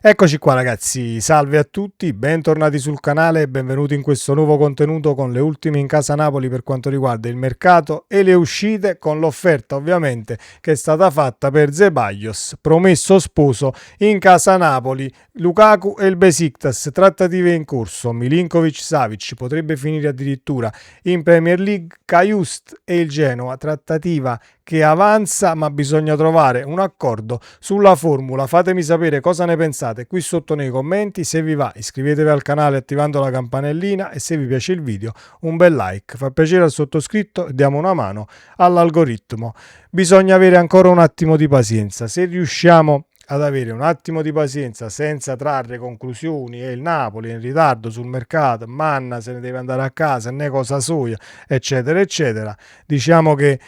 Eccoci qua ragazzi, salve a tutti, bentornati sul canale e benvenuti in questo nuovo contenuto con le ultime in casa Napoli per quanto riguarda il mercato e le uscite, con l'offerta ovviamente che è stata fatta per Ceballos, promesso sposo in casa Napoli. Lukaku e il Besiktas, trattative in corso, Milinkovic-Savic potrebbe finire addirittura in Premier League, Kajust e il Genoa, trattativa che avanza, ma bisogna trovare un accordo sulla formula. Fatemi sapere cosa ne pensate qui sotto nei commenti. Se vi va, iscrivetevi al canale attivando la campanellina e se vi piace il video un bel like, fa piacere al sottoscritto e diamo una mano all'algoritmo. Bisogna avere ancora un attimo di pazienza. Se riusciamo ad avere un attimo di pazienza senza trarre conclusioni e il Napoli è in ritardo sul mercato, Manna se ne deve andare a casa, né cosa soia, eccetera eccetera, diciamo che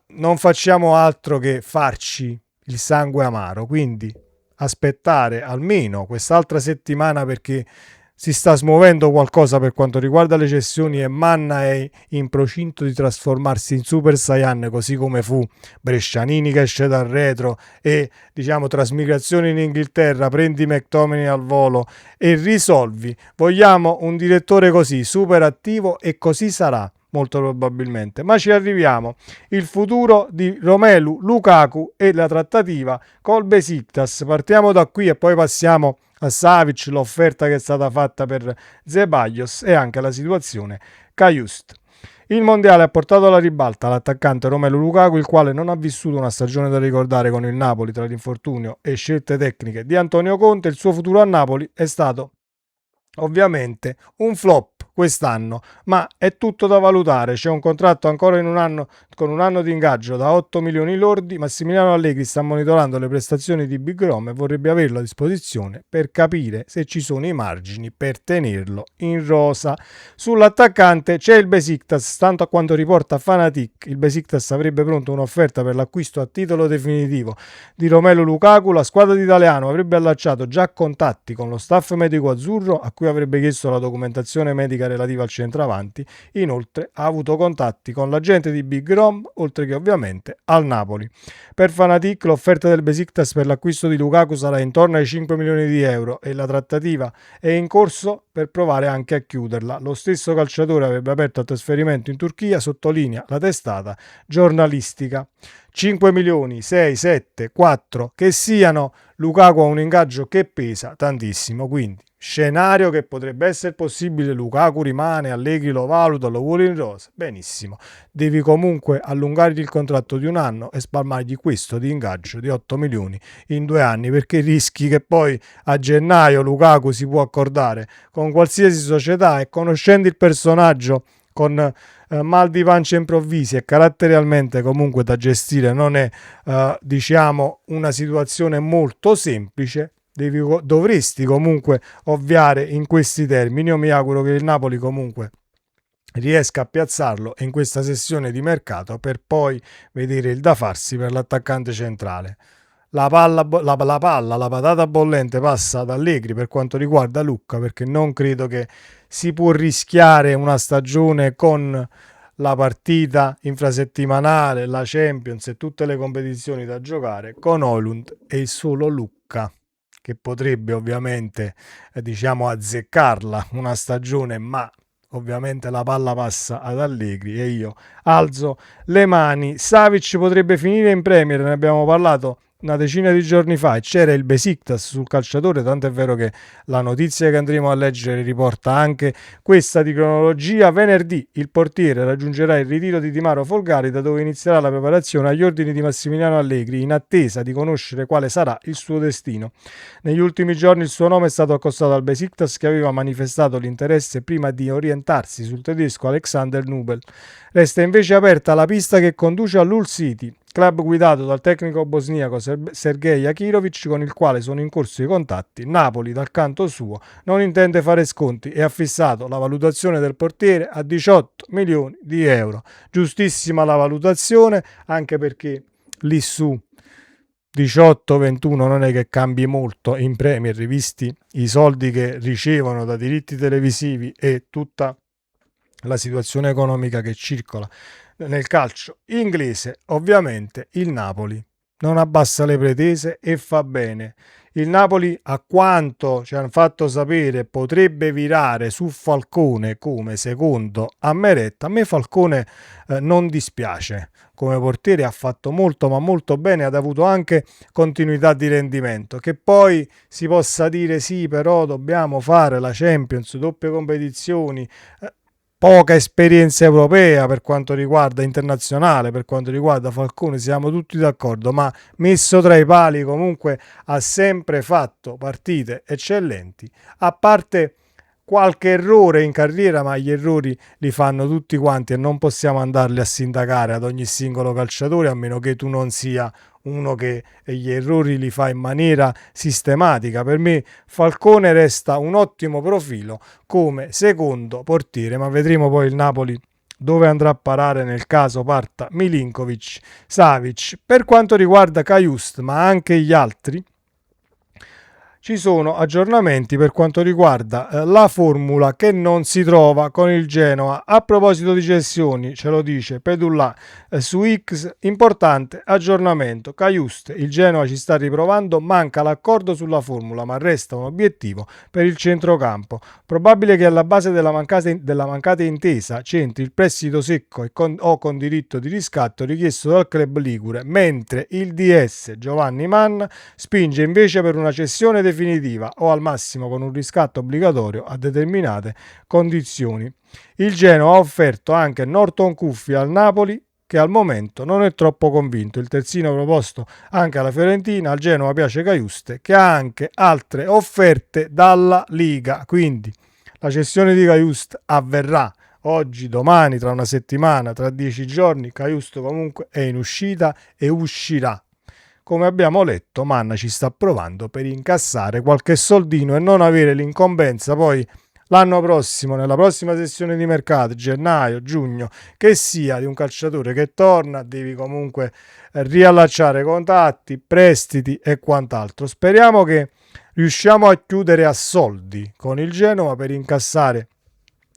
non facciamo altro che farci il sangue amaro, quindi aspettare almeno quest'altra settimana perché si sta smuovendo qualcosa per quanto riguarda le cessioni e Manna è in procinto di trasformarsi in Super Saiyan, così come fu Brescianini che esce dal retro e diciamo trasmigrazione in Inghilterra, prendi McTominay al volo e risolvi. Vogliamo un direttore così, super attivo, e così sarà molto probabilmente, ma ci arriviamo. Il futuro di Romelu Lukaku e la trattativa col Besiktas, partiamo da qui e poi passiamo a Savic, l'offerta che è stata fatta per Ceballos e anche la situazione Kajust. Il mondiale ha portato alla ribalta l'attaccante Romelu Lukaku, il quale non ha vissuto una stagione da ricordare con il Napoli tra l'infortunio e scelte tecniche di Antonio Conte. Il suo futuro a Napoli è stato ovviamente un flop quest'anno, ma è tutto da valutare. C'è un contratto ancora in un anno, con un anno di ingaggio da 8 milioni lordi. Massimiliano Allegri sta monitorando le prestazioni di Big Rom e vorrebbe averlo a disposizione per capire se ci sono i margini per tenerlo in rosa. Sull'attaccante c'è il Besiktas, tanto a quanto riporta Fanatic il Besiktas avrebbe pronto un'offerta per l'acquisto a titolo definitivo di Romelu Lukaku. La squadra di Italiano avrebbe allacciato già contatti con lo staff medico azzurro, a cui avrebbe chiesto la documentazione medica relativa al centravanti. Inoltre ha avuto contatti con l'agente di Big Rom, oltre che ovviamente al Napoli. Per Fanatic l'offerta del Besiktas per l'acquisto di Lukaku sarà intorno ai 5 milioni di euro e la trattativa è in corso per provare anche a chiuderla. Lo stesso calciatore avrebbe aperto il trasferimento in Turchia, sottolinea la testata giornalistica. 5 milioni, 6, 7, 4, che siano. Lukaku ha un ingaggio che pesa tantissimo, quindi scenario che potrebbe essere possibile: Lukaku rimane, Allegri lo valuta, lo vuole in rosa, benissimo, devi comunque allungargli il contratto di un anno e spalmargli questo di ingaggio di 8 milioni in 2 anni, perché rischi che poi a gennaio Lukaku si può accordare con qualsiasi società e, conoscendo il personaggio, con mal di pancia improvvisi e caratterialmente comunque da gestire non è diciamo una situazione molto semplice. Dovresti comunque ovviare in questi termini. Io mi auguro che il Napoli comunque riesca a piazzarlo in questa sessione di mercato per poi vedere il da farsi per l'attaccante centrale. La patata bollente passa ad Allegri per quanto riguarda Lucca, perché non credo che si può rischiare una stagione con la partita infrasettimanale, la Champions e tutte le competizioni da giocare con Højlund e il solo Lucca, che potrebbe ovviamente diciamo azzeccarla una stagione, ma ovviamente la palla passa ad Allegri e io alzo le mani. Savic potrebbe finire in Premier, ne abbiamo parlato una decina di giorni fa e c'era il Besiktas sul calciatore, tanto è vero che la notizia che andremo a leggere riporta anche questa di cronologia. Venerdì il portiere raggiungerà il ritiro di Dimaro Folgari, da dove inizierà la preparazione agli ordini di Massimiliano Allegri, in attesa di conoscere quale sarà il suo destino. Negli ultimi giorni il suo nome è stato accostato al Besiktas, che aveva manifestato l'interesse prima di orientarsi sul tedesco Alexander Nubel. Resta invece aperta la pista che conduce all'Hull City, club guidato dal tecnico bosniaco Sergej Akirovic, con il quale sono in corso i contatti. Napoli, dal canto suo, non intende fare sconti e ha fissato la valutazione del portiere a 18 milioni di euro. Giustissima la valutazione, anche perché lì su 18-21 non è che cambi molto in Premier, visti i soldi che ricevono da diritti televisivi e tutta la situazione economica che circola nel calcio inglese. Ovviamente il Napoli non abbassa le pretese e fa bene. Il Napoli, a quanto ci hanno fatto sapere, potrebbe virare su Falcone come secondo a Meret. A me Falcone non dispiace come portiere, ha fatto molto ma molto bene, ha avuto anche continuità di rendimento. Che poi si possa dire sì, però dobbiamo fare la Champions, doppie competizioni, poca esperienza europea per quanto riguarda internazionale, per quanto riguarda Falcone, siamo tutti d'accordo, ma messo tra i pali comunque ha sempre fatto partite eccellenti, a parte qualche errore in carriera, ma gli errori li fanno tutti quanti e non possiamo andarli a sindacare ad ogni singolo calciatore, a meno che tu non sia uno che gli errori li fa in maniera sistematica. Per me Falcone resta un ottimo profilo come secondo portiere, ma vedremo poi il Napoli dove andrà a parare nel caso parta Milinkovic, Savic. Per quanto riguarda Cajuste, ma anche gli altri, ci sono aggiornamenti per quanto riguarda la formula che non si trova con il Genoa. A proposito di cessioni, ce lo dice Pedulla su X, importante aggiornamento. Cajuste, il Genoa ci sta riprovando, manca l'accordo sulla formula, ma resta un obiettivo per il centrocampo. Probabile che alla base della mancata intesa c'entri il prestito secco o con diritto di riscatto richiesto dal club ligure, mentre il DS Giovanni Manna spinge invece per una cessione definitiva o al massimo con un riscatto obbligatorio a determinate condizioni. Il Genoa ha offerto anche Norton Cuffy al Napoli, che al momento non è troppo convinto. Il terzino proposto anche alla Fiorentina. Al Genoa piace Cajuste, che ha anche altre offerte dalla Liga, quindi la cessione di Cajuste avverrà oggi, domani, tra una settimana, tra 10 giorni. Cajuste comunque è in uscita e uscirà. Come abbiamo letto, Manna ci sta provando per incassare qualche soldino e non avere l'incombenza poi l'anno prossimo, nella prossima sessione di mercato, gennaio, giugno, che sia di un calciatore che torna, devi comunque riallacciare contatti, prestiti e quant'altro. Speriamo che riusciamo a chiudere a soldi con il Genoa per incassare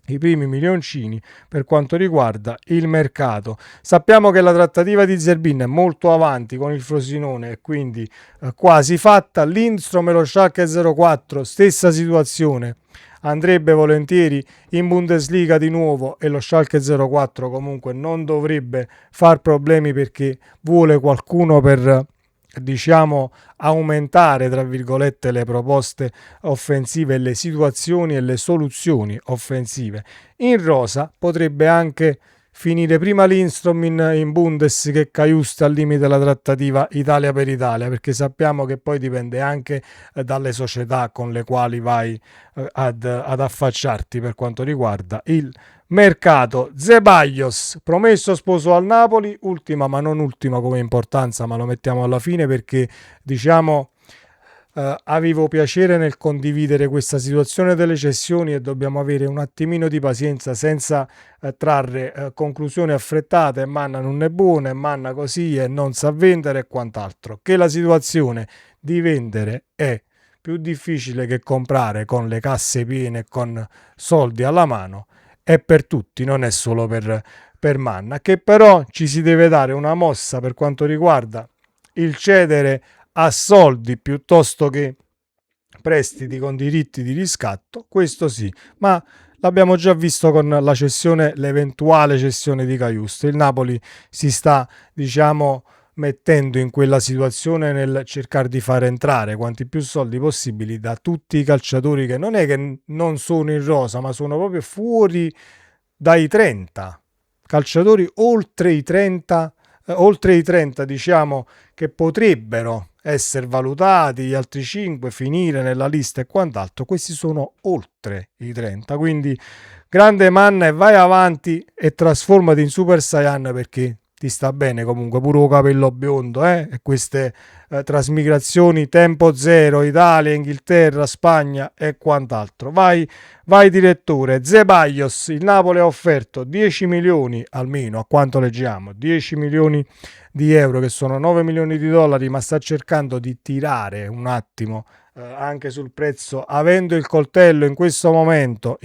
i primi milioncini per quanto riguarda il mercato. Sappiamo che la trattativa di Zerbin è molto avanti con il Frosinone e quindi quasi fatta. Lindstrom e lo Schalke 04, stessa situazione, andrebbe volentieri in Bundesliga di nuovo e lo Schalke 04 comunque non dovrebbe far problemi perché vuole qualcuno per, diciamo, aumentare tra virgolette le proposte offensive e le situazioni e le soluzioni offensive. In rosa potrebbe anche finire prima Lindstrom in Bundes che Cajuste al limite della trattativa Italia per Italia, perché sappiamo che poi dipende anche dalle società con le quali vai ad affacciarti per quanto riguarda il mercato. Zeballos, promesso sposo al Napoli, ultima ma non ultima come importanza, ma lo mettiamo alla fine perché diciamo avevo piacere nel condividere questa situazione delle cessioni e dobbiamo avere un attimino di pazienza senza trarre conclusioni affrettate. Manna non è buona, Manna così e non sa vendere e quant'altro. Che la situazione di vendere è più difficile che comprare con le casse piene e con soldi alla mano è per tutti, non è solo per Manna, che però ci si deve dare una mossa per quanto riguarda il cedere a soldi piuttosto che prestiti con diritti di riscatto, questo sì, ma l'abbiamo già visto con la cessione, l'eventuale cessione di Cajuste. Il Napoli si sta, diciamo, mettendo in quella situazione nel cercare di far entrare quanti più soldi possibili da tutti i calciatori che non è che non sono in rosa, ma sono proprio fuori dai 30 calciatori oltre i 30, diciamo, che potrebbero essere valutati, gli altri 5 finire nella lista e quant'altro. Questi sono oltre i 30, quindi grande Manna e vai avanti e trasformati in Super Saiyan perché ti sta bene comunque, pure il capello biondo e queste trasmigrazioni tempo zero, Italia, Inghilterra, Spagna e quant'altro. Vai direttore. Ceballos, il Napoli ha offerto 10 milioni almeno, a quanto leggiamo, 10 milioni di euro, che sono 9 milioni di dollari, ma sta cercando di tirare un attimo anche sul prezzo, avendo il coltello in questo momento,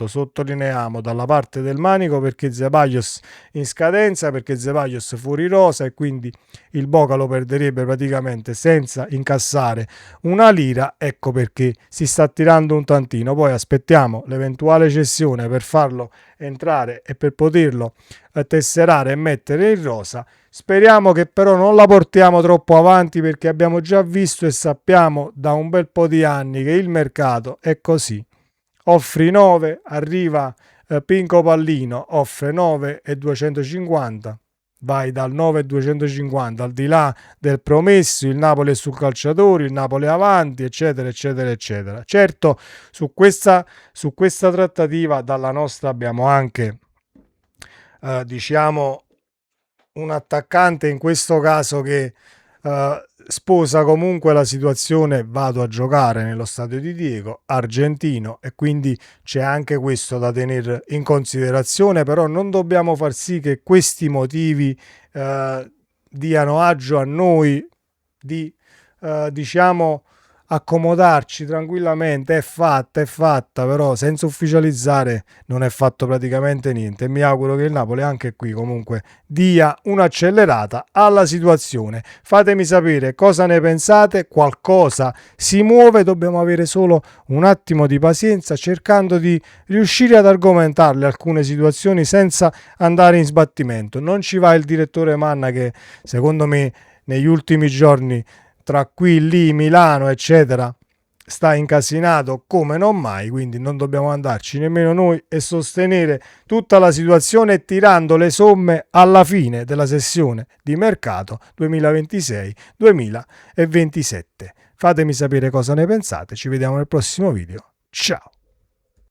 sottolineiamo, dalla parte del manico, perché Ceballos in scadenza, perché Ceballos fuori rosa, e quindi il Boca lo perderebbe praticamente senza incassare una lira. Ecco perché si sta tirando un tantino. Poi aspettiamo l'eventuale cessione per farlo entrare e per poterlo tesserare e mettere in rosa. Speriamo che però non la portiamo troppo avanti, perché abbiamo già visto e sappiamo da un bel po' di anni che il mercato è così. Offri 9, arriva Pinco Pallino, offre 9 e 250. Vai dal 9 e 250, al di là del promesso, il Napoli è sul calciatore, il Napoli è avanti, eccetera, eccetera, eccetera. Certo, su questa trattativa dalla nostra abbiamo anche, diciamo, un attaccante in questo caso che sposa comunque la situazione: vado a giocare nello stadio di Diego, argentino, e quindi c'è anche questo da tenere in considerazione. Però non dobbiamo far sì che questi motivi diano agio a noi di diciamo accomodarci tranquillamente. È fatta, però senza ufficializzare non è fatto praticamente niente, e mi auguro che il Napoli anche qui comunque dia un'accelerata alla situazione. Fatemi sapere cosa ne pensate, qualcosa si muove, dobbiamo avere solo un attimo di pazienza, cercando di riuscire ad argomentarle alcune situazioni senza andare in sbattimento. Non ci va il direttore Manna, che secondo me negli ultimi giorni, tra qui, lì, Milano, eccetera, sta incasinato come non mai, quindi non dobbiamo andarci nemmeno noi e sostenere tutta la situazione tirando le somme alla fine della sessione di mercato 2026-2027. Fatemi sapere cosa ne pensate, ci vediamo nel prossimo video. Ciao!